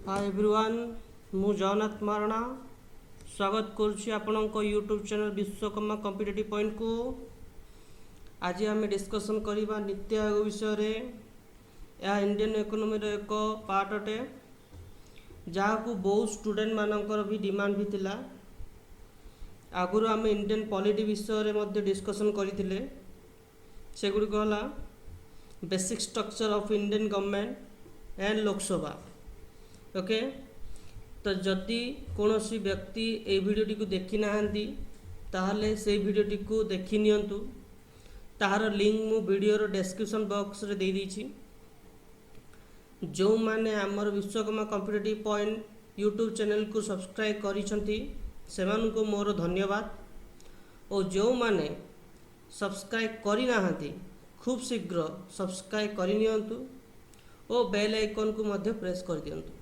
Hi everyone मु जगन्नाथ महारणा स्वागत करुच्ची आपणक YouTube channel Vishwakarma competitive point को। आज आम डिस्कसन करवा नीति आयोग विषय। यह इंडियन इकोनॉमी रो एक पार्ट अटे जहाँ को बहुत स्टूडेंट मानकर भी डिमांड भी थिला। आगुरी आम इंडियन पॉलिटी विषय में डिस्कसन करते सेगुड़िक है basic structure of Indian government and Lok Sabha. Okay तो जदि कौन सी व्यक्ति ए भिडियोटी को देखी ना ताहले से भिडियोटी को देखी नियंतु। ताहार लिंक मु वीडियो डिस्क्रिप्शन बॉक्स रे दे दीची। जो माने आमर Vishwakarma competitive point YouTube channel को सब्सक्राइब करिसंती सेमान को मोर धन्यवाद। और जो माने सब्सक्राइब करि नाहंती खूब शीघ्र सब्सक्राइब करि नियंतु और बेल आइकन को मध्य प्रेस कर दियंतु।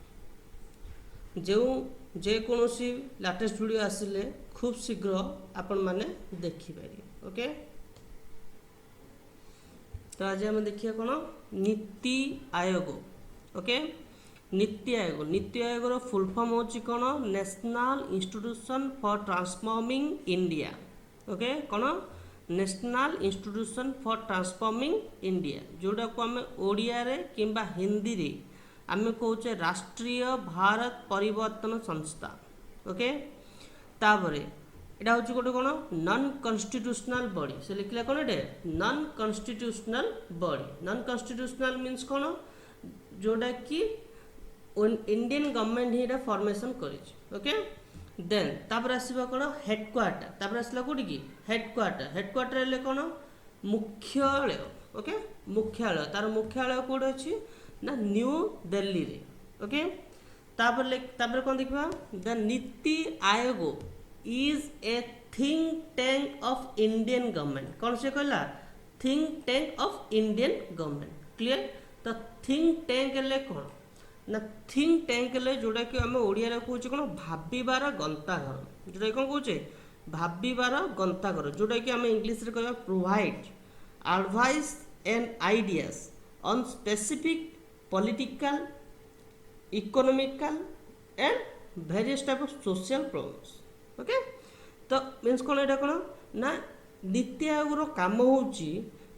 जो जेकोसी लेटेस्ट वीडियो आसिले खूब शीघ्र आपण माने देखि पारि। ओके तो आज हम देखिए कौन नीति आयोग। ओके नीति आयोग रो फुल फॉर्म होची कौन national institution for transforming India. Okay कौन national institution for transforming India जोड़ा को आम ओडिया रे किंबा हिंदी रे आम कहे राष्ट्रीय भारत परिवर्तन संस्था। ओके तापरे एटा होची गोटे कौन नॉन कॉन्स्टिट्यूशनल बॉडी से लिखला कौन एटे non constitutional body. Non constitutional means कौन जोड़ा कि इंडियन गवर्नमेंट ही एटा फॉर्मेशन करिछि। ओके देन तापर आसीबा कौन हेडक्वार्टर। तापर आसला कोडी की हेडक्वार्टर हेले कौन मुख्यालय। ओके मुख्यालय तार मुख्यालय कोड अछि ना न्यू दिल्ली रे। ओके तापर कौन देखबा the NITI Aayog is a think tank of Indian government. कौन से कहला think tank of Indian government. Clear तो थिंक टैंक हेले कौन ना थिंक टैंक हेले जोड़ा कि आम ओडिया रे कहूचे कौन भाबिबार गंताघर। जोड़ा कौन कहूचे भाबिबार गंताघर जोड़ा कि आम इंग्लिश रे कहबा provide advice and ideas on specific political economical and various type of social problems. Okay तो मीन्स कौन एटा कौन ना नीति आयोग रो काम होची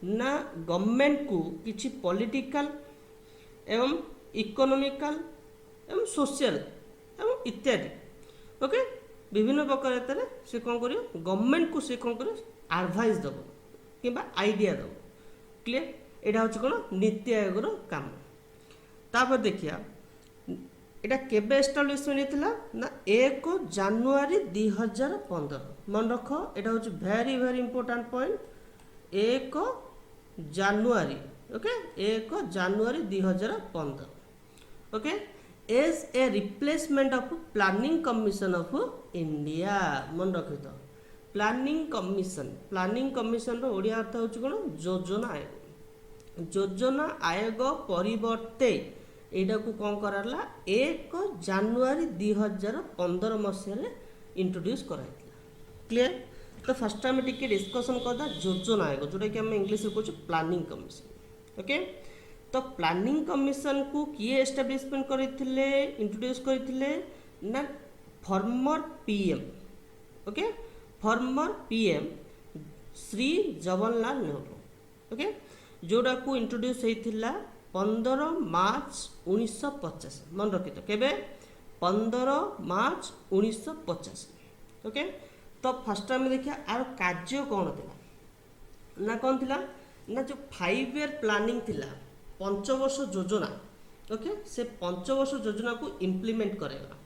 ना गवर्नमेंट को किछि पॉलिटिकल एवं इकोनॉमिकल एवं सोशल एवं इत्यादि। ओके विभिन्न प्रकार से कौन करियो गवर्नमेंट को से कौन करियो एडवाइस दबो किंबा आइडिया दबो। क्लियर एटा होची कौन नीति आयोग रो काम। तापर देखिया एटा केबे एस्टाब्लिशमेंट हेतिला ना 1 जनवरी 2015। मन रख एटा होची very very important point 1 January. Okay 1 January 2015। Okay as a replacement of planning commission of India. मन रख तो प्लानिंग कमीशन रो ओडिया अर्थ होची कोन योजना आयोग। योजना आयोग परिवर्ते एटा को कौन कराला 1 जनवरी 2015 मसीह इंट्रोड्यूस कराइला। क्लियर तो फर्स्ट टाइम टिके डिस्कशन करदा योजना आयोग जोटा कि हम इंग्लिश रे कहू प्लानिंग कमीशन। ओके तो प्लानिंग कमीशन को किए एस्टाब्लिशमेंट करथिले इंट्रोड्यूस करथिले ना former PM. Okay former PM Shri Jawaharlal Nehru. Okay जोड़ा को इंट्रोड्यूस होइथिला 15 मार्च 1950। मन रखी तो केबे 15 मार्च 1950। ओके तो फर्स्ट टाइम देखिए आर कार्य कौन थिला ना कौन थिला ना जो 5 ईयर प्लानिंग थिला 5 वर्ष योजना। ओके से 5 वर्ष योजना को इम्प्लीमेंट करेगा।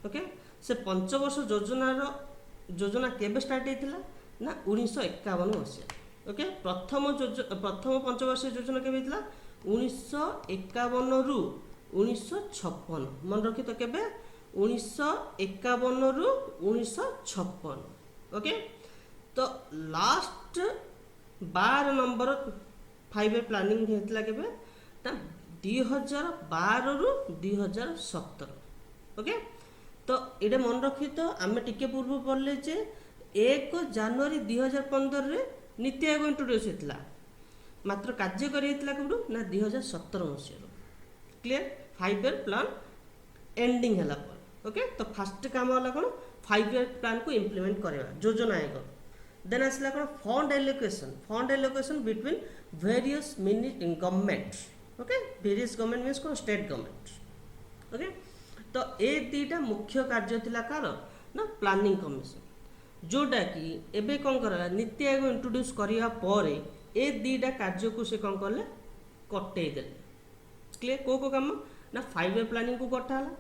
ओके से 5 वर्ष योजना केबे स्टार्ट हेतिला ना 1951 मसीहा। ओके प्रथम 5 वर्ष योजना केबे हेतिला 1951 रु 1956। मन रखी तो केबे 1951 रु 1956। ओके तो लास्ट 12 नंबर 5 ईयर प्लानिंग हेतिला केबे ना 2012 रु 2017। ओके तो ये मन रखी तो आम टिके पूर्व पढ़ले जे 1 जनवरी 2015 रे नीति आयोग इंट्रोड्यूस होता मात्र कार्यकारी होता कौटू ना 2017 मसीह। क्लियर 5 ईयर प्लान एंडिंग है ओके। तो फास्ट काम है कौन 5 ईयर प्लान को इम्प्लीमेंट करवा योजना आयोग। देन आसला कौन fund allocation between various mini governments okay. Various government means कौन स्टेट गवर्नमेंट ओके। तो ये दुईटा मुख्य कार्य थिला कार ना प्लानिंग कमिशन जोटा कि एबे कौन करा नीति आयोग इंट्रोड्यूस करिया परे ए दुईटा कार्य को से कौन कले कटई देले क्लियर को काम ना 5 ईयर प्लानिंग को कटाला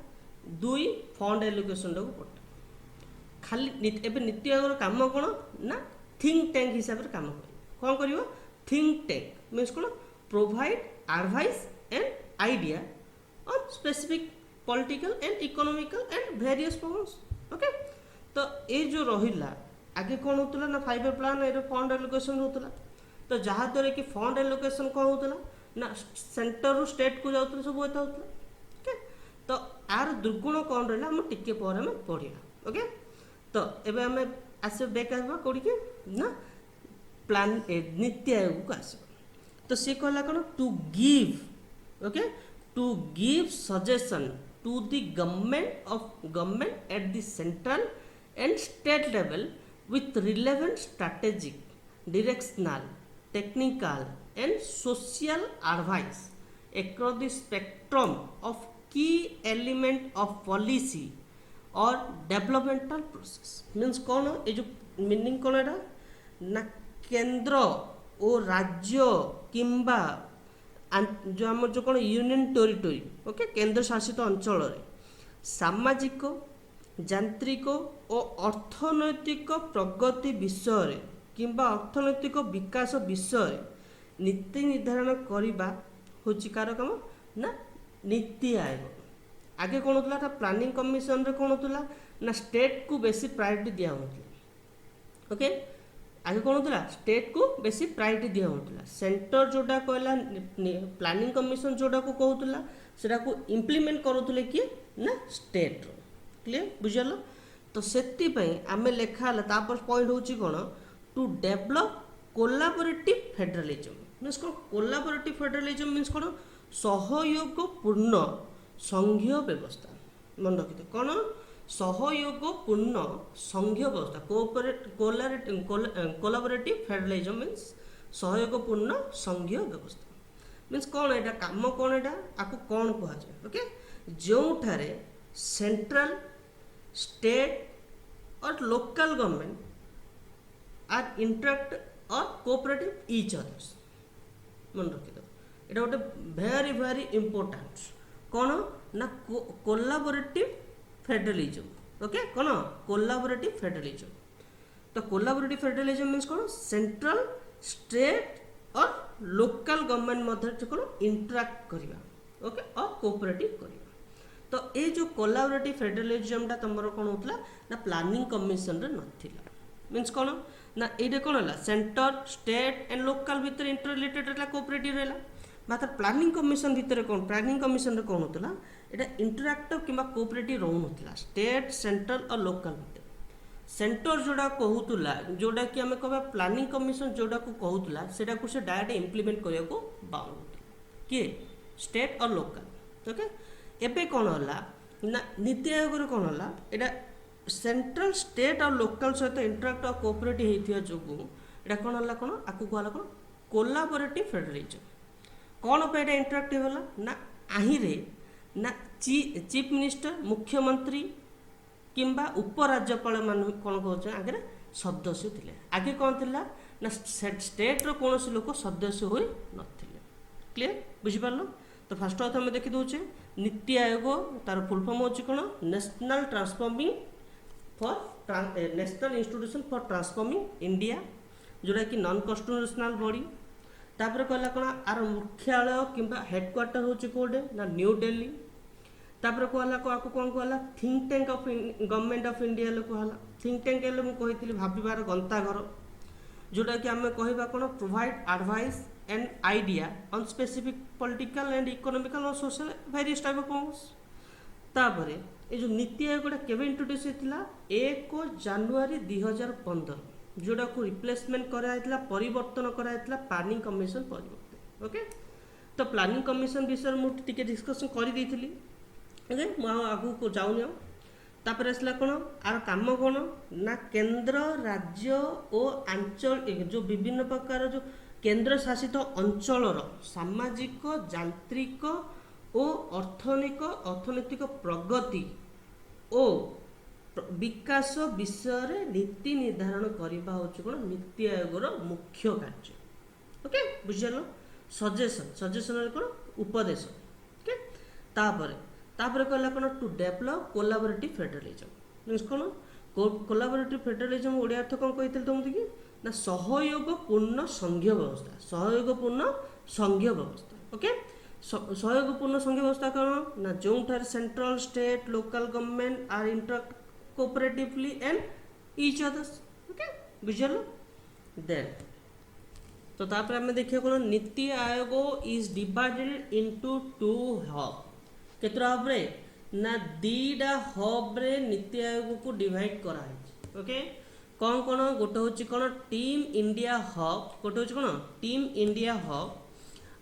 2 फंड एलोकेशन को कटा खाली एबे नीति आयोग काम कौन ना थिंक टैंक हिसाब से काम कौन करियो थिंक टैंक मीन्स कौन provide advice and idea on specific political and economical and various problems okay. तो ये जो रहिला आगे कौन होतला ना 5 year plan A fund allocation होतला। तो जहाँ द्वारा कि फंड एलोकेशन कौन होतला ना सेंटर रु स्टेट को जाउतला सब होता होतला ओके। तो आर दुर्गुण कौन रहा हम टिके पर हम पढ़िया ओके। तो एबे हमें आसे बैक आबा कोडी के ना प्लान नीति आयोग को आसे। तो से कहला कौन to give okay to give suggestion to the government at the central and state level with relevant strategic, directional, technical and social advice across the spectrum of key element of policy or developmental process means कौन ये जो meaning कौन है ना केंद्र और राज्य किंबा जो आम जो कौन यूनियन टेरिटोरी ओके केंद्र शासित अंचल सामाजिक यांत्रिक और अर्थनैतिक प्रगति विषय किंबा अर्थनैतिक विकास विषय नीति निर्धारण करने हूँ कार कम ना नीति आयोग। आगे कौन होता प्लानिंग कमिशन रे कौन होता ना स्टेट को बेसी प्रायोरिटी दिया होता ओके। आगे कौन होता स्टेट को बेसी प्रायोरिटी दिया होता सेंटर जोटा कहला प्लानिंग कमिशन जोटा को कहूला सेटा को इम्प्लीमेंट करूले किए ना स्टेट रो क्लियर बुझल। तो सेति पई आमे लेखा हला तापर पॉइंट होची कोन to develop collaborative federalism means कोन कोलाबोरेटिव फेडरलिज्म मींस कोन सहयोगपूर्ण संघीय व्यवस्था मन रखिते कोन सहयोगपूर्ण संघीय व्यवस्था कोलाबोरेटिव फेडरलिज्म मीन्स सहयोगपूर्ण संघीय व्यवस्था मीन्स कौन एटा काम कौन एटा आपको कौन कहा जाए ओके। जो ठारे सेंट्रल स्टेट और लोकल गवर्नमेंट आर इंटरेक्ट और कोऑपरेटिव ईच अदर्स मन रखी दो एटा गोटे वेरी वेरी इंपोर्टेंट कौन ना कोलाबोरेटिव फेडरलिज्म ओके कौन कोलाबोरेटिव फेडरलिज्म। तो कोलाबोरेटिव फेडरलिज्म मीन्स कौन सेंट्रल स्टेट और लोकल गवर्नमेंट मध्य कौन इंटरेक्ट करवा ओके और कोऑपरेटिव करवा। तो ये जो कोलाबोरेटिव फेडरलिज्म तुम कौन होता ना प्लानिंग कमिशन रे नथिला मीन्स कौन ना ये कौन है सेंटर स्टेट एंड लोकल भितर इंटर रिलेटेड रहा कोऑपरेटिव रहा मात्र प्लानिंग कमिशन भितर कौन प्लानिंग कमिशन रे कौन होता एटा इंटरैक्टिव किंबा कोऑपरेटिव रहू नथिला स्टेट सेंट्रल और लोकल भितर सेंटर जोड़ा कहूला जोड़ा कि आम कह प्लानिंग कमिशन जोड़ा को कहूला सेटा को से डायरेक्ट इम्प्लीमेंट करने को बाउंड किए स्टेट और लोकल ओके। एबे कौन है ना नीति आयोग रे कौन है एटा सेंट्रल स्टेट और लोकल सहित इंटरैक्ट और कोऑपरेटिव होता जो एटा कौन है कौन आपको कहला कौन कोलाबोरेटिव फेडरलिज्म कौन पे एटा इंटरैक्टिव है ना आहिरे ना चीफ मिनिस्टर मुख्यमंत्री किंबा उपराज्यपाल मान कौन कह आगे सदस्य थे आगे कौन थी ना स्टेट रो कौन लोक सदस्य हो नथिले क्लियर बुझिपार। तो फास्ट कथा आम देखी दूचे नीति आयोग तार फुल फॉर्म होची कौन national transforming for national institution for transforming India जोटा कि नॉन कॉन्स्टिट्यूशनल बॉडी। तापर कहला कौन आर मुख्यालय किंबा हेडक्वार्टर होची कोडे ना न्यू दिल्ली। तापर कहला को कौन कहला think tank of government of India लोग कहला थिंक टैंक हेल्ले मुझे कही भाबार गंताघर जोटा कि आम कह कौन provide advice and idea on specific political and economical और social various type of problems. तापर ये जो नीति आयोग केवे इंट्रोड्यूस होता 1 जनवरी 2015 जोड़ा को रिप्लेसमेंट कराइला परिवर्तन कराइला प्लानिंग कमिशन परिवर्तन ओके। तो प्लानिंग कमिशन विषय मुझे डिस्कसन कर ओके आगू जाऊनी तापर आसला कौन आर काम कौन ना केंद्र राज्य और आंचल जो विभिन्न प्रकार जो केंद्र शासित अंचलर सामाजिक यांत्रिक और अर्थनैतिक प्रगति और विकास विषय नीति निर्धारण करने हूँ कौन नीति आयोगर मुख्य कार्य। ओके बुझल सजेशन कौन उपदेश। ओके तापर कहला कौन to develop collaborative federalism means कौन कोलाबोरेटिव फेडरलिज्म ओडिया अर्थ कौन कही तुमको कि ना सहयोगपूर्ण संघीय व्यवस्था सहयोगपूर्ण संघीय व्यवस्था। ओके सहयोगपूर्ण संघीय व्यवस्था कौन ना जो central state local government are inter cooperatively and each others. Okay बुझल देन तो तापर आम देखिए कौन NITI Aayog is divided into two hub केतरा हब रे ना दीटा हब रे नीति आयोग को डिवाइड करा है। ओके कौन कौन गोटे हूँ कौन टीम इंडिया हब गोटे हूँ कौन टीम इंडिया हब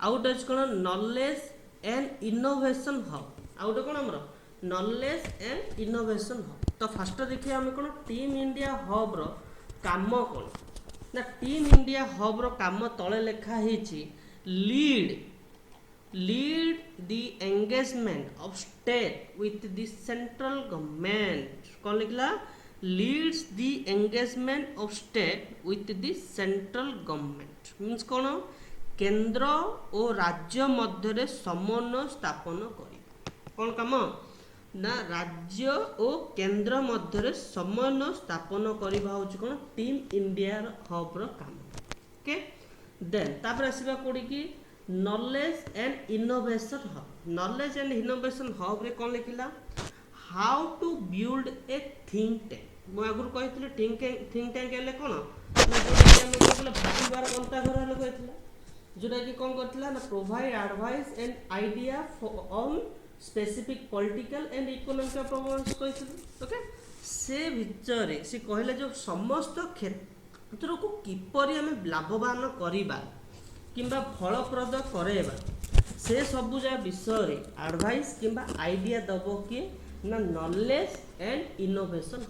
आउ गोटे हूँ कौन नॉलेज एंड इनोवेशन हब आउ गोटे कौन आमर नॉलेज एंड इनोवेशन हब। तो फास्ट देखिए आम कौन टीम इंडिया हब रो काम कौन ना टीम इंडिया हब रो काम तले लिखा है lead the engagement of state with the central government कौन लिखला leads the engagement of state with the central government means कौन केंद्र और राज्य मध्य समन्वय स्थापन कर कौन काम ना राज्य और केंद्र मध्य समन्वय स्थापन करवा हूँ कौन टीम इंडिया हब रो काम। ओके देन तापर आसवा कोड़ी की knowledge and innovation hub knowledge and innovation hub रे कौन लिखला how to build a think tank मु आगुर कही थिंक टैंक हेले कौन भाषिबार गंता घर हेले कहला जोटा कि कौन करथिला ना provide advice and idea on specific political and economic problems कहथिले। ओके से भितर से कहले जो समस्त क्षेत्र को किपरि हमें लाभवान करिबा किंबा फलप्रद करेबा से सबु जा विषय एडवाइस किंबा आइडिया दबो किए ना नॉलेज एंड इनोवेशन।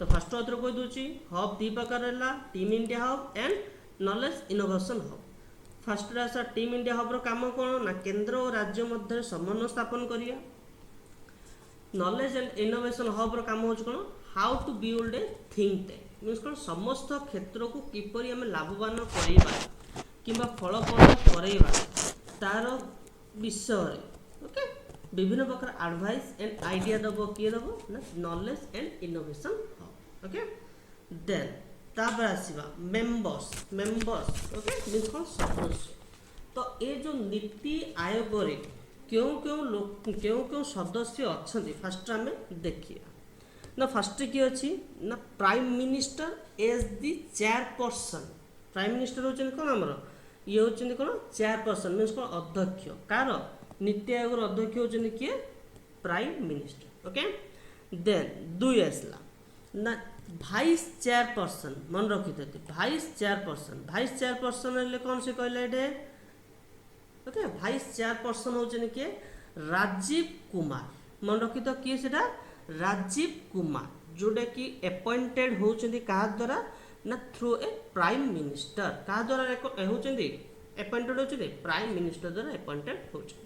तो फर्स्ट अथर कह दूची हब दी प्रकार है team India hub and knowledge innovation hub. First आसा टीम इंडिया हब रो काम कौन ना केंद्र और राज्य मध्य समन्वय स्थापन करिया। नॉलेज एंड इनोवेशन हब रो काम होच कौन how to build a think tank means कौन समस्त क्षेत्र को किपरि हमें लाभवान करिबा किंबा फलप्रद करेबा तार विषय। ओके विभिन्न प्रकार एडवाइस एंड आइडिया दबो किए दबो ना knowledge and innovation hub. Okay then तापर आसीबा मेंबर्स ओके मीन्स कौन सदस्य। तो ये जो नीति आयोग रे क्यों सदस्य अच्छा फास्ट आम देखिए ना फास्ट किए अच्छी ना prime minister as the chairperson prime minister होचन कौन आमर ये होचन कौन चेयरपर्सन मीन्स कौन अध्यक्ष कार नीति आयोग अध्यक्ष होचन किए प्राइम मिनिस्टर। ओके देन दुई आसला ना भाइस चेयरपर्सन मन रखी थे भाइस चेयरपर्सन हेल्ले कौन से कहले ये। ओके भाइस चेयरपर्सन होचन किए राजीव कुमार मन रखी तो किए सेटा राजीव कुमार जोटा कि अपॉइंटेड होचंदी कहा द्वारा ना थ्रू ए प्राइम मिनिस्टर कहा द्वारा होचंदी अपॉइंटेड होचंदी प्राइम मिनिस्टर द्वारा अपॉइंटेड होचंदी।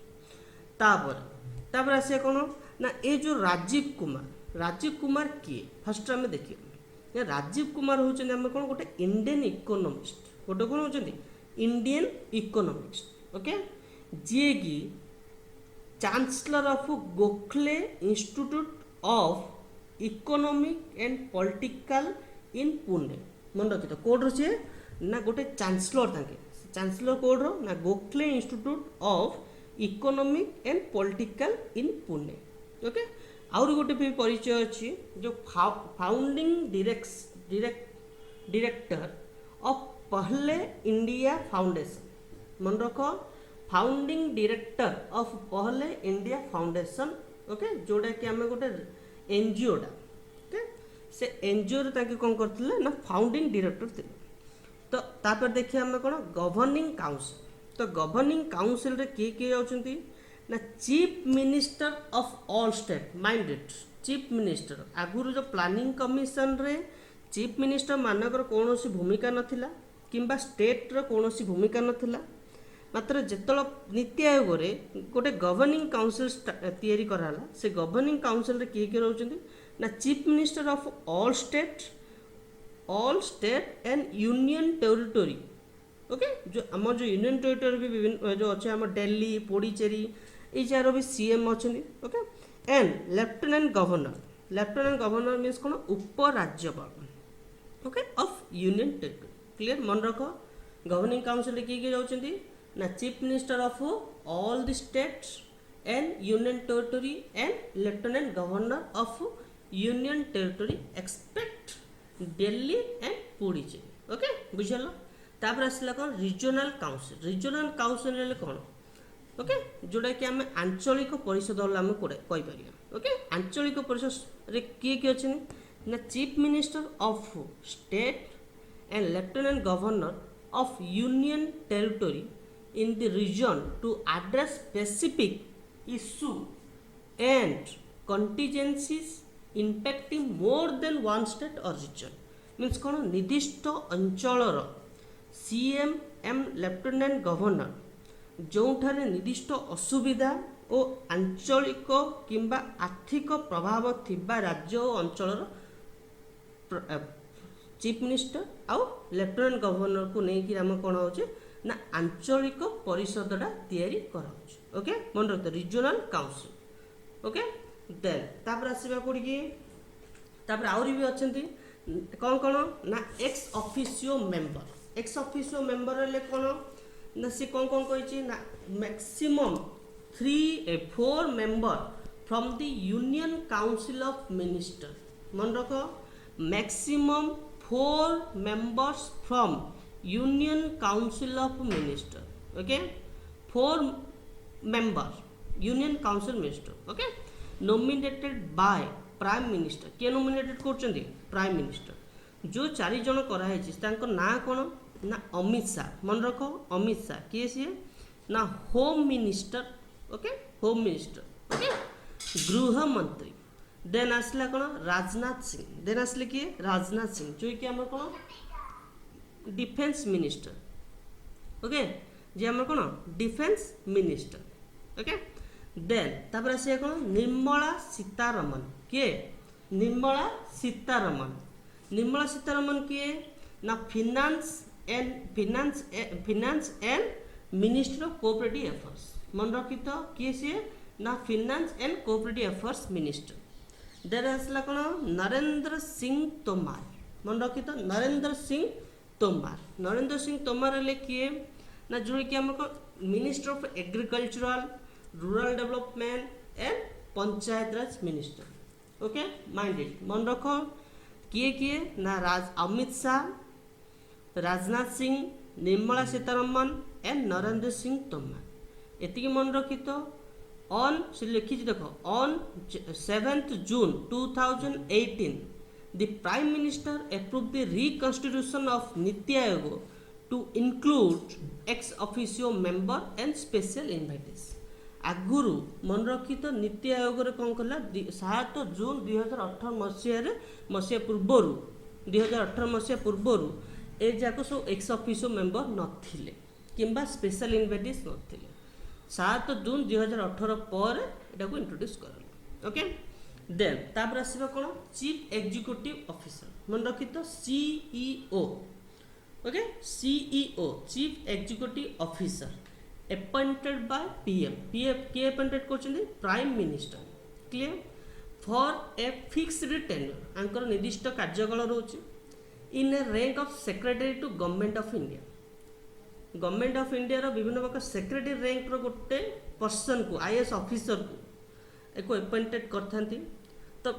तापर आसे कौन ना ये जो राजीव कुमार किए फर्स्ट आम देखिए राजीव कुमार होचंदी हम कौन गोटे इंडियन इकोनॉमिस्ट गोटे कौन होचंदी इंडियन इकोनॉमिस्ट। ओके जी की chancellor of Gokhale institute of economic and political इन पुणे मन रखी तो कोड रे ना गोटे चांसलर कोड रो ना Gokhale institute of economic and political in Pune. Okay आउर गोटे भी परिचय अच्छी जो फाउंडिंग डायरेक्टर ऑफ पहले इंडिया फाउंडेशन मन रख फाउंडिंग डायरेक्टर ऑफ पहले इंडिया फाउंडेशन। ओके जोड़ा कि आम गोटे एनजीओटा ओके से एनजीओ रे कौन करते ना फाउंडिंग डायरेक्टर थे। तो तापर देखिए आम कौन गवर्निंग काउंसिल तो गवर्निंग काउंसिल रे किए किए जाउछंती ना chief minister of all state, mind it, chief minister. आगुरु जो प्लानिंग कमिशन रे चीफ मिनिस्टर मानकर कौन भूमिका नथिला किंबा स्टेट रो कौन भूमिका नथिला, मात्र जेतल नीति आयोग रे गोटे गवर्निंग काउंसिल तैयारी कराला, से गवर्निंग काउंसिल रे किए रहउछन्ती ना chief minister of all state and union territory. Okay, जो आम जो यूनियन टेरिटोरी भी विभिन्न जो अच्छे आम दिल्ली पुडुचेरी ये जार भी सीएम अच्छा। Okay, and lieutenant governor means कौन, उपराज्यपाल, okay, of union territory. Clear, मन रख। गवर्निंग काउंसिल किए जाउछन्ती ना chief minister of all the states and union territory and lieutenant governor of union territory expect Delhi and Puducherry. Okay, बुझल। तापर आसला कौन, रिजनल काउंसिल कौन, ओके, जोटा कि आम आंचलिक परिषद आम कहीपर। ओके, आंचलिक परिषद रे किए किए अच्छे ना chief minister of state and lieutenant governor of union territory in the region to address specific issue and contingencies impacting more than one state or region। Means कौन, निर्दिष्ट अंचलर सीएम एम लेफ्टिनेंट गवर्नर जोठारे निर्दिष्ट असुविधा और आंचलिक किंबा आर्थिक प्रभाव थिबा राज्य और अंचलर चीफ मिनिस्टर आउ लेफ्टिनेंट गवर्नर को लेकिन आम कौन हो ना आंचलिक परिषदटा तैयारी कराउछ। ओके, मन रखते रिजनल काउंसिल। ओके, देन तापर आसीबा कोडिकी, तापर आउरी भी अछंती कौन कौन ना एक्स ऑफिशियो मेंबर ले कौन ना सी कौन कौन कहिछि ना maximum 4 member from the union council of minister. मन रख, maximum 4 members from union council of minister. Okay, 4 member union council minister. Okay, nominated by prime minister. किए नॉमिनेटेड करछन्ती, प्राइम मिनिस्टर। जो 4 जन कराई तांको ना कौन ना अमित शाह। मन रख, अमित शाह किए सी ना home minister. Okay, home minister. Okay, गृह मंत्री। देन आसला कौन, राजनाथ सिंह। देन आसले किए, राजनाथ सिंह जो कि आम कौन डिफेंस मिनिस्टर। ओके, जे आम कौन डिफेंस मिनिस्टर। ओके, देन तापर आसे कौन, निर्मला सीतारमन। किए, निर्मला सीतारमन किए ना finance and minister of cooperative affairs. मन रखी तो किए सी ना finance and cooperative affairs minister. Then आसला कौन, नरेंद्र सिंह तोमर। मन रखी तो नरेंद्र सिंह तोमर ले किए ना जो कि आम minister of agricultural rural development and panchayat Raj minister. Okay, mind it, मन रख। किए ना अमित शाह, राजनाथ सिंह, निर्मला सीतारमन एंड नरेंद्र सिंह तोमर। एतिकी मन रखी तो ऑन से लिखी देखो, on 7 June 2018 the Prime Minister approved the reconstitution of Niti Aayog to include ex officio member and special invitees। आगुरु मन रखी तो नीति आयोग रे कौन कला 7 जून 2018 मसीहा पूर्वर 2018 मसीहा पूर्वर ए जाक सब एक्स ऑफिशियो मेंबर नथिले किंबा स्पेशल इनवाइटीज नथिले। 7 जून 2018 पर एटा को इंट्रोड्यूस करल। ओके, देन तापर आसीबा कोन, चीफ एग्जीक्यूटिव ऑफिसर। मन रखी तो CEO. Okay, CEO chief executive officer appointed by PM. के अपॉइंटेड करछन्ती, prime minister. Clear, for a fixed tenure आंकर निर्दिष्ट कार्यकाल रहउची in a rank of secretary to government of India. Government of India रो विभिन्न प्रकार सेक्रेटरी रैंक रो गोटे पर्सन को आईएएस ऑफिसर को एक अपॉइंटेड करथांती। तो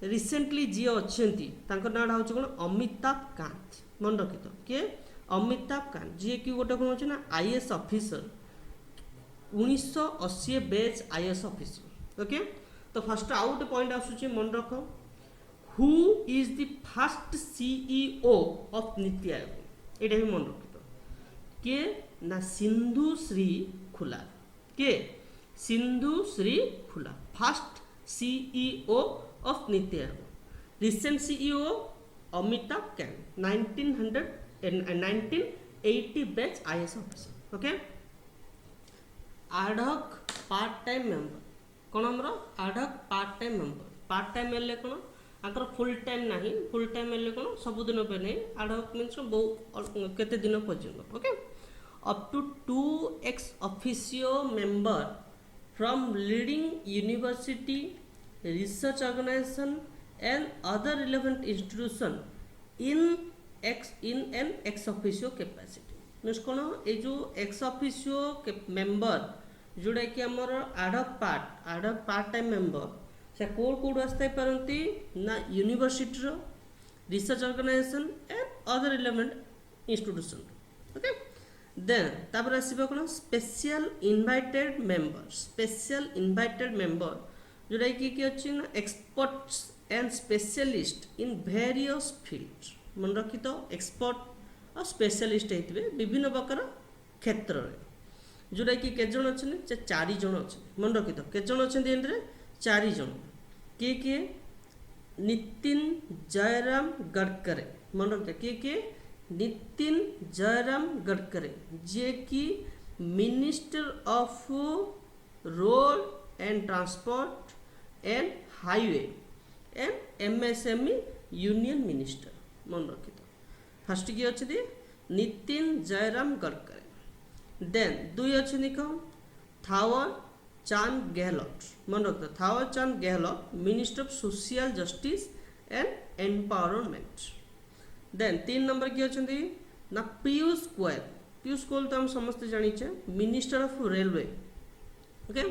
रिसेंटली जी अच्छी नाटा हूँ कौन, अमिताभ कांत। मन रखी तो किए, अमिताभ कांत जी कि गोटे कौन हो ना IAS officer 1980 batch IAS officer. Okay, तो फर्स्ट आउ गोटे पॉइंट आसूची मन रख, who is the first CEO of NITI आयोग। यहाँ भी मन रखी तो किए ना सिंधु श्री खुला। किए सिंधु श्री फुला, fast CEO of NITI Aayog. Recent CEO Amitabh Kant, 1980 batch IAS officer. Okay, ad hoc part time member कौन हमर ad hoc part time member. Part time हेल्ले कौन आंकर फुल टाइम नहीं, फुल टाइम हेल्ले कौन सबुदिन पे नहीं, आडहक मीन्स बहुत केते दिन पर्यंत। Okay, up to 2 ex officio member from leading university, research organization and other relevant institution in an ex officio capacity। Means कौन ये जो ex officio member जोड़ा कि आमर आडहक पार्ट टाइम मेंबर से कोड आसता पारती ना university research organisation and other relevant institution. Okay, then तापर आसीबा कोन स्पेशल इनवाइटेड मेंबर जोड़ा कि अच्छी ना experts and specialist in various field. मन रखी तो एक्सपर्ट और स्पेशलिस्ट होते विभिन्न प्रकार क्षेत्र में जोड़ा कि केत जन अच्छे 4 जन अच्छे। मन रखी तो केत जन अच्छे 4 जन। किए किए नितिन जयराम गडकरी। मन रखते किए नितिन जयराम गडकरी जे कि minister of road and transport and highway and MSME union minister. मन रखी तो फर्स्ट किए अच्छे नितिन जयराम गडकरी। देन 2 अच्छे कौन थावर चांद गहलोत। मन रखते Thawar Chand Gehlot minister of social justice and empowerment. Then 3 number किए अच्छे ना पीयूष गोयल। पीयूष गोयल तो हम समस्त जानीचे minister of railway. Okay,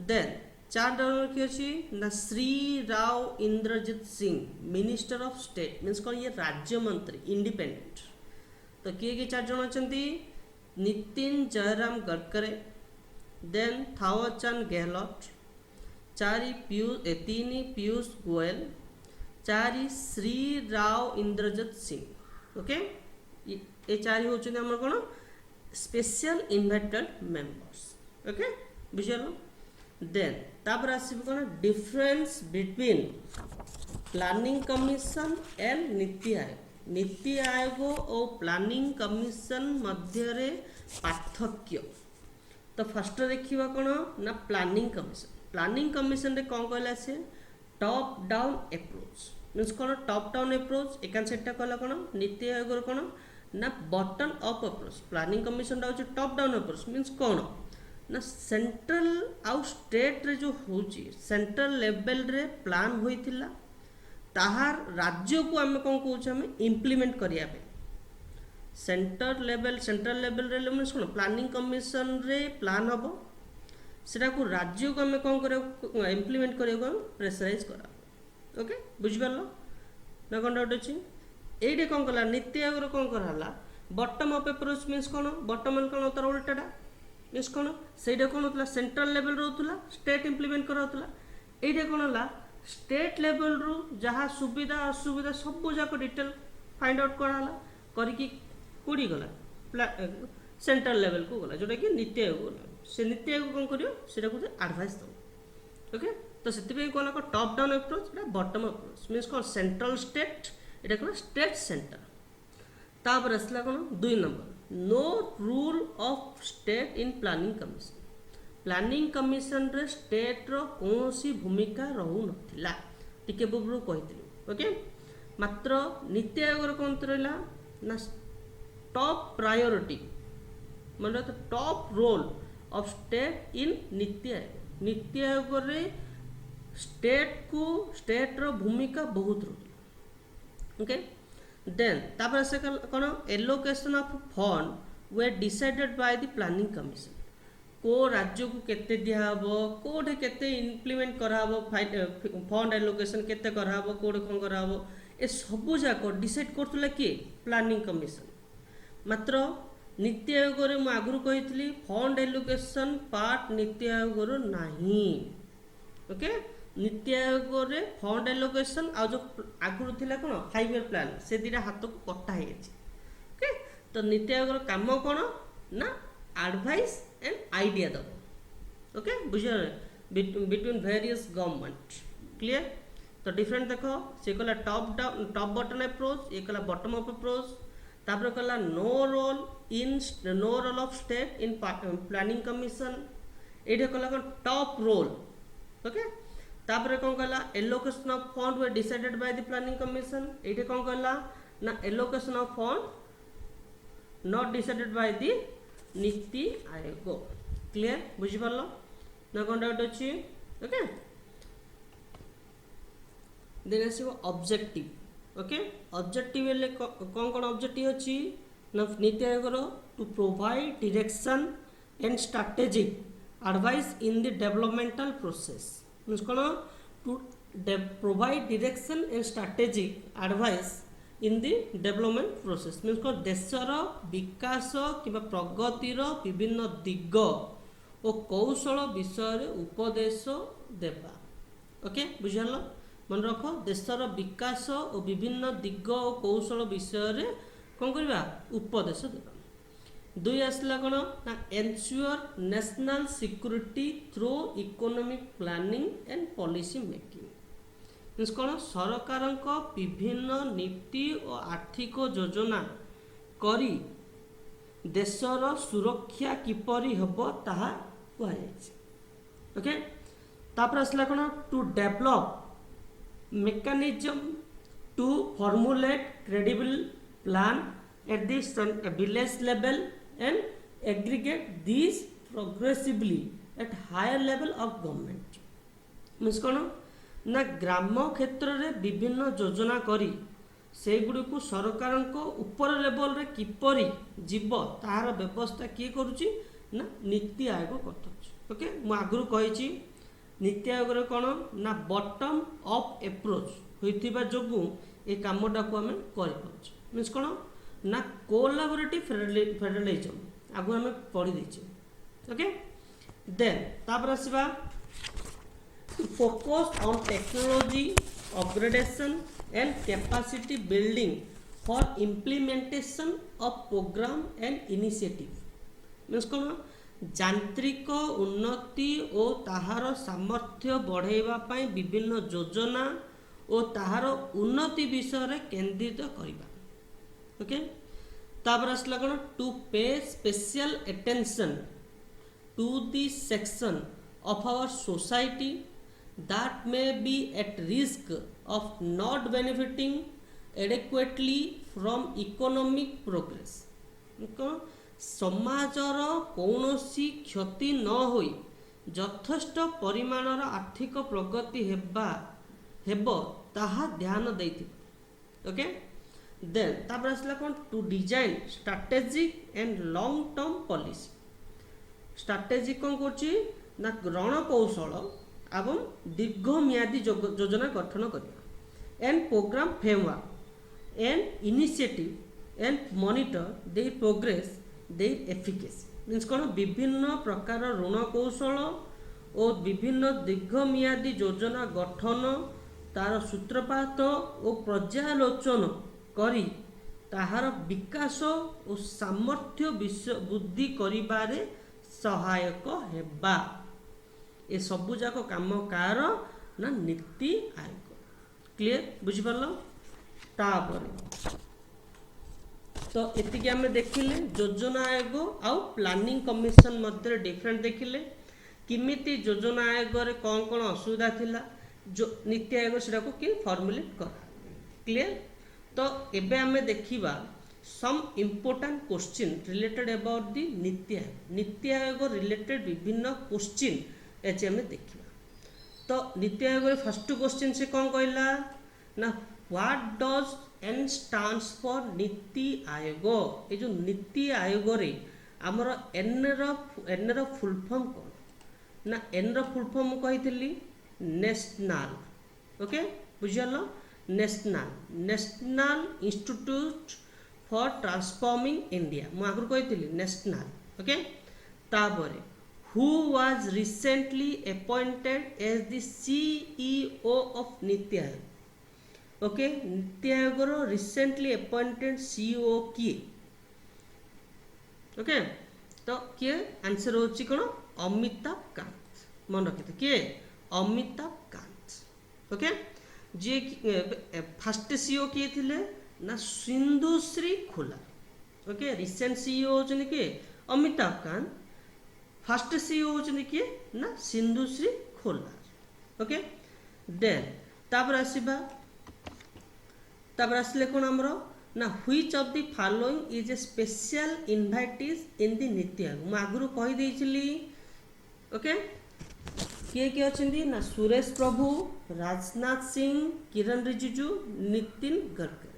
then 4 number किए अच्छी ना Shri Rao Inderjit Singh minister of state. Means कौन ये राज्य मंत्री इंडिपेंडेंट। तो किए 4 जन अच्छे नितिन जयराम गडकरी, देन थावरचंद गहलोत, 3 पीयूष गोयल, 4 श्री राव इंद्रजीत सिंह। ओके, ये 4 होचुन हमर कोन स्पेशल इनवाइटेड मेंबर्स। ओके, बुझल। देन तापर आसीब कोन difference between planning commission and NITI Aayog. NITI Aayog और प्लानिंग कमीशन मध्य पार्थक्य। तो फर्स्ट देखा कौन ना प्लानिंग कमीशन। प्लानिंग कमीशन रे कौन कहला से टॉप डाउन अप्रोच। मीन्स कौन टॉप डाउन अप्रोच एकान सेटा कहला कौन नीति आयोग कौन ना button up approach. Planning commission टा होची टॉप डाउन अप्रोच। मीन्स कौन ना सेंट्रल आउ स्टेट रे जो होची सेंट्रल लेवल रे प्लान होइथिला ताहार राज्य को आम कौन कौच आम इम्प्लीमेंट करिया पे सेंट्रल लेवल रे मीन्स कौन प्लानिंग कमीशन रे प्लान हम सेटा को राज्य को आम कौन कर इम्प्लीमेंट करिया प्रेसराइज करा। ओके, बुझिपार ना कौन डाउट अच्छी ये कौन कला नीति आयोग कौन कराला बटम अप अप्रोच। मीन्स कौन बटम कौन तार उल्टाटा मीन्स कौन से कौन होता सेंट्रल लेवल रोला स्टेट इम्प्लीमेंट कराला। ये कौन है स्टेट लेवल रू जहाँ सुविधा असुविधा सब जाक डिटेल फाइंड आउट कराला करके कौड़ी गला सेंट्रल लेवल को गला जोटा कि नीति आयोग गला। से नीति आयोग कौन करियो सेटा को एडवाइस दो। ओके, तो से कहला top down approach bottom approach. Means कौन सेंट्रल स्टेट ये कौन स्टेट सेंटर। तापर आसला कौन 2 number no role of state in planning commission. Planning commission रे स्टेट रो कौनसी भूमिका रहू नथिला टिके पूर्व कहितली। ओके, मात्र नीति आयोग कौन रहा ना टॉप प्रायोरिटी मतलब तो top role of state in NITI Aayog. NITI Aayog रे स्टेट रो भूमिका बहुत रही। ओके, देन तापर से कौन allocation of fund were decided by the planning commission. को राज्य को केते दिहब कोठे केते इम्प्लीमेंट कराब फंड एलोकेशन केते कराब कोठे कौन कराब ए सब जाक डिसाइड करतला किए प्लानिंग कमीशन। मात्र नीति आयोग रे मु आगु कही fund allocation part NITI Aayog नहीं। ओके, नीति आयोग रे फंड एलोकेशन आ जो आगु थिला कोन 5 ईयर प्लान से दिरा हाथ को कटा है। ओके, तो नीति आयोग काम कौन ना एडवाइस एंड आइडिया दब। ओके बुझे बिटवीन वेरियस गवर्नमेंट क्लियर। तो डिफरेंट देखो से कहला टॉप बटन अप्रोच, ये कहला बॉटम अप अप्रोच। तापर कहला no role of state in planning commission, ये कहला टॉप रोल ओके। तापर कौन कहला allocation of fund were decided by the planning commission, ये कौन कहला ना allocation of fund not decided by the NITI Aayog clear बुझी पारलो ना कौन डाउट अछि ओके। देन आसीबो ऑब्जेक्टिव ओके। ऑब्जेक्टिव हेले कौन कौन ऑब्जेक्टिव अछि ना नीति आयोग रो to provide direction and strategic advice in the developmental process means कौन to provide direction and strategic advice in the development process means कौन देशर विकास कि प्रगतिर विभिन्न दिग और कौशल विषय उपदेश देवा ओके बुझल मन रख देशर विकास और विभिन्न दिग और कौशल विषय कौन करवा उपदेश देवा। दुई आसला कौन ना ensure national security through economic planning and policy making means कौन सरकार विभिन्न नीति और आर्थिक योजना करी देशर सुरक्षा किपरि हबो ताहा कुहाଯାଇଛି ओके। तापर आसला कौन to develop mechanism to formulate credible plan at the village level and aggregate this progressively at higher level of government means कौन ना ग्राम क्षेत्र में विभिन्न योजना करी से गुड़ी को सरकार ऊपर लेवल रे किपरि जीव तार व्यवस्था किए करुच्ची ना नीति आयोग कर ओके। मु आगु कही नीति आयोग रे कौन ना बॉटम अप अप्रोच होइथिबा जोगु ए कामटा को आम कर मीन्स कौन ना कोलाबोरेटिव फेडरलिज्म आगु आम पढ़ी देचे ओके। देन तापर आसीबा focus on technology upgradation and capacity building for implementation of program and initiative means कौन यांत्रिक उन्नति और ताहार सामर्थ्य बढ़ाइबा पई विभिन्न योजना और ताहार उन्नति विषय केंद्रित करबा ओके। तापर आसला कौन to pay special attention to the section of our society that may be at risk of not benefiting adequately from economic progress समाजर कौनसी क्षति न होई यथेष्ट परिमाणर आर्थिक प्रगति हेबो ताहा ध्यान देइथि ओके। देन तापर आसला कोन to design strategic and long term policy strategic कौन करछि ना रणकौशल एवं दीर्घम्यादी योजना गठन करवा and program framework and initiative and monitor their progress their efficacy means कौन विभिन्न प्रकार ऋण कौशल और विभिन्न दीर्घम्यादी योजना गठन तार सूत्रपात और पर्यालोचन करी ताहार विकास और सामर्थ्य वृद्धि करिबारे सहायक हेबा ए सबु जाक काम कार ना नीति आयोग क्लियर बुझी पारलो। तापर तो एतिके आमे देखिले योजना आयोग आउ प्लानिंग कमिशन मध्य डिफरेंट देखिले किमिति योजना आयोग रे कौन कौन असुविधा थिला जो नीति आयोग सेटा को कि फॉर्मुलेट कर क्लियर। तो एबे आमे देखिबा some important question related about the NITI Aayog related विभिन्न क्वेश्चन एचे हमें देखिबा। तो नीति आयोग रे फर्स्ट क्वेश्चन से कौन कहला ना what does N stands for NITI Aayog ए जो नीति आयोग रे हमर एन रो फुल फॉर्म कौन ना एन रो फुल फॉर्म कहितली नेशनल ओके बुझियलो national institute for transforming India मु आगु कही नेशनल ओके। तापर who was recently appointed as the CEO of NITI Aayog okay. NITI Aayog रो रिसेंटली अपॉइंटेड सीईओ किए ओके। तो किए आंसर होची कोन अमिताभ कांत मन रखिए किए अमिताभ कांत ओके जी फास्ट सीईओ किए थिले ना सिंधुश्री खोला ओके रिसेंट सीईओ होचनी किए अमिताभ कांत फास्ट सीईओ होचनी किए ना सिंधुश्री खोला ओके देन तापर आसीबा तापर आसले कोन हमरो ना which of the following is a special invitees in the NITI आयोग मैं आगुरु कहि देइछली ओके किए किए अच्छे ना सुरेश प्रभु राजनाथ सिंह किरण रिजिजू नितिन गडकरी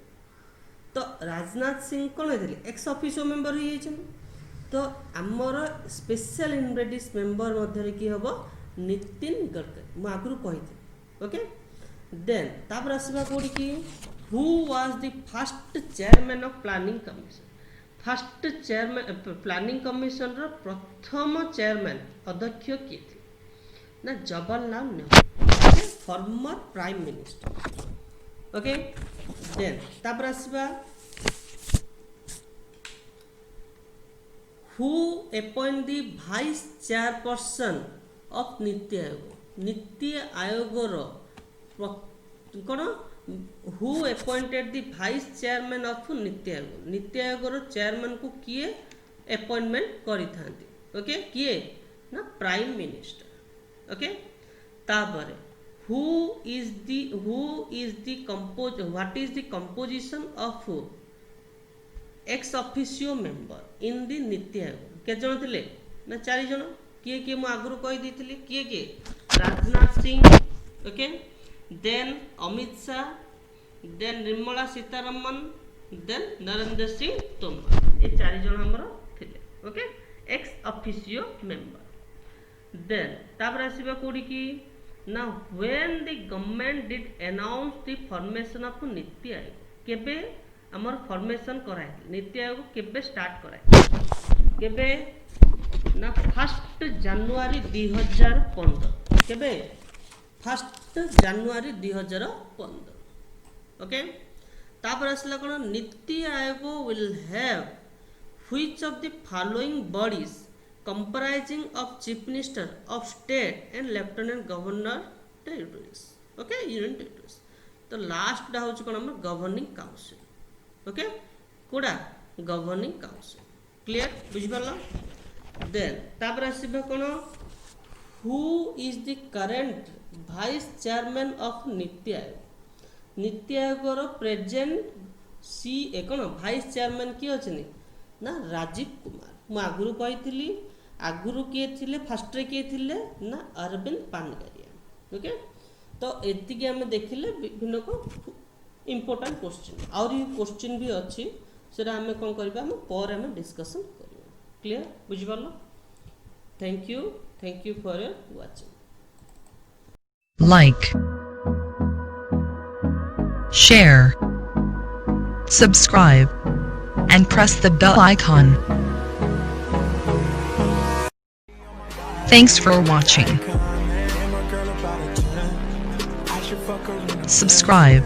तो राजनाथ सिंह कौन होते एक्स ऑफिसो मेंबर हो तो आमर स्पेशल इनवाइटीज मेंबर मध्य कि हम नितिन गडकरी मुझे आगुरी कही ओके देन तापर आसवा कौटी कि who was the first chairman of planning commission first chairman planning commission रो प्रथम चेयरमैन अध्यक्ष किए थे ना Jawaharlal Nehru former prime minister okay then तापर आसवा who appoint the vice chairperson of NITI Aayog रो कौन who appointed the vice chairman of NITI Aayog row chairman को किए अपॉइंटमेंट करि थांती ओके किए ना प्राइम मिनिस्टर ओके तापर who is the compose what is the composition of x officio member in the NITI आयोग के जण थिले ना 4 जण किए किए मु आगुरु कहि देथिली किए किए Rajnath Singh okay then Amit Shah then Nirmala Sitharaman then Narendra Singh Tomar ये 4 जण हमर थिले okay ex officio member then तापर आसीबा कोडी की ना when the government did announce the formation of NITI Aayog केबे हमर फॉर्मेशन कराय नीति आयोग केबे स्टार्ट कराय केबे ना 1 जनवरी 2015 केबे 1 जनवरी 2015 ओके तापर आसला कोन NITI Aayog will have which of the following bodies comprising of chief minister of state and lieutenant governor territories okay union territories तो लास्ट डा होच कोन हम गवर्निंग काउंसिल ओके कोडा गवर्निंग काउंसिल क्लियर बुझि परला देन तापर आसीबा कोन who is the current vice chairman of NITI Aayog रो प्रेजेंट सी कोन वाइस चेयरमैन की अछनी ना राजीव कुमार मु आगुरु कही आगुरु किए थिले फास्ट रे किए थिले ना अरविंद पानगरिया ओके तो एतिके हम देखिले विभिन्न को इंपोर्टेंट क्वेश्चन और ये क्वेश्चन भी अच्छी सेटा हम कोन करबा हम पर हम डिस्कशन करबा क्लियर बुझि परलो thank you for your watching like share subscribe and press the bell icon. Thanks for watching. Subscribe.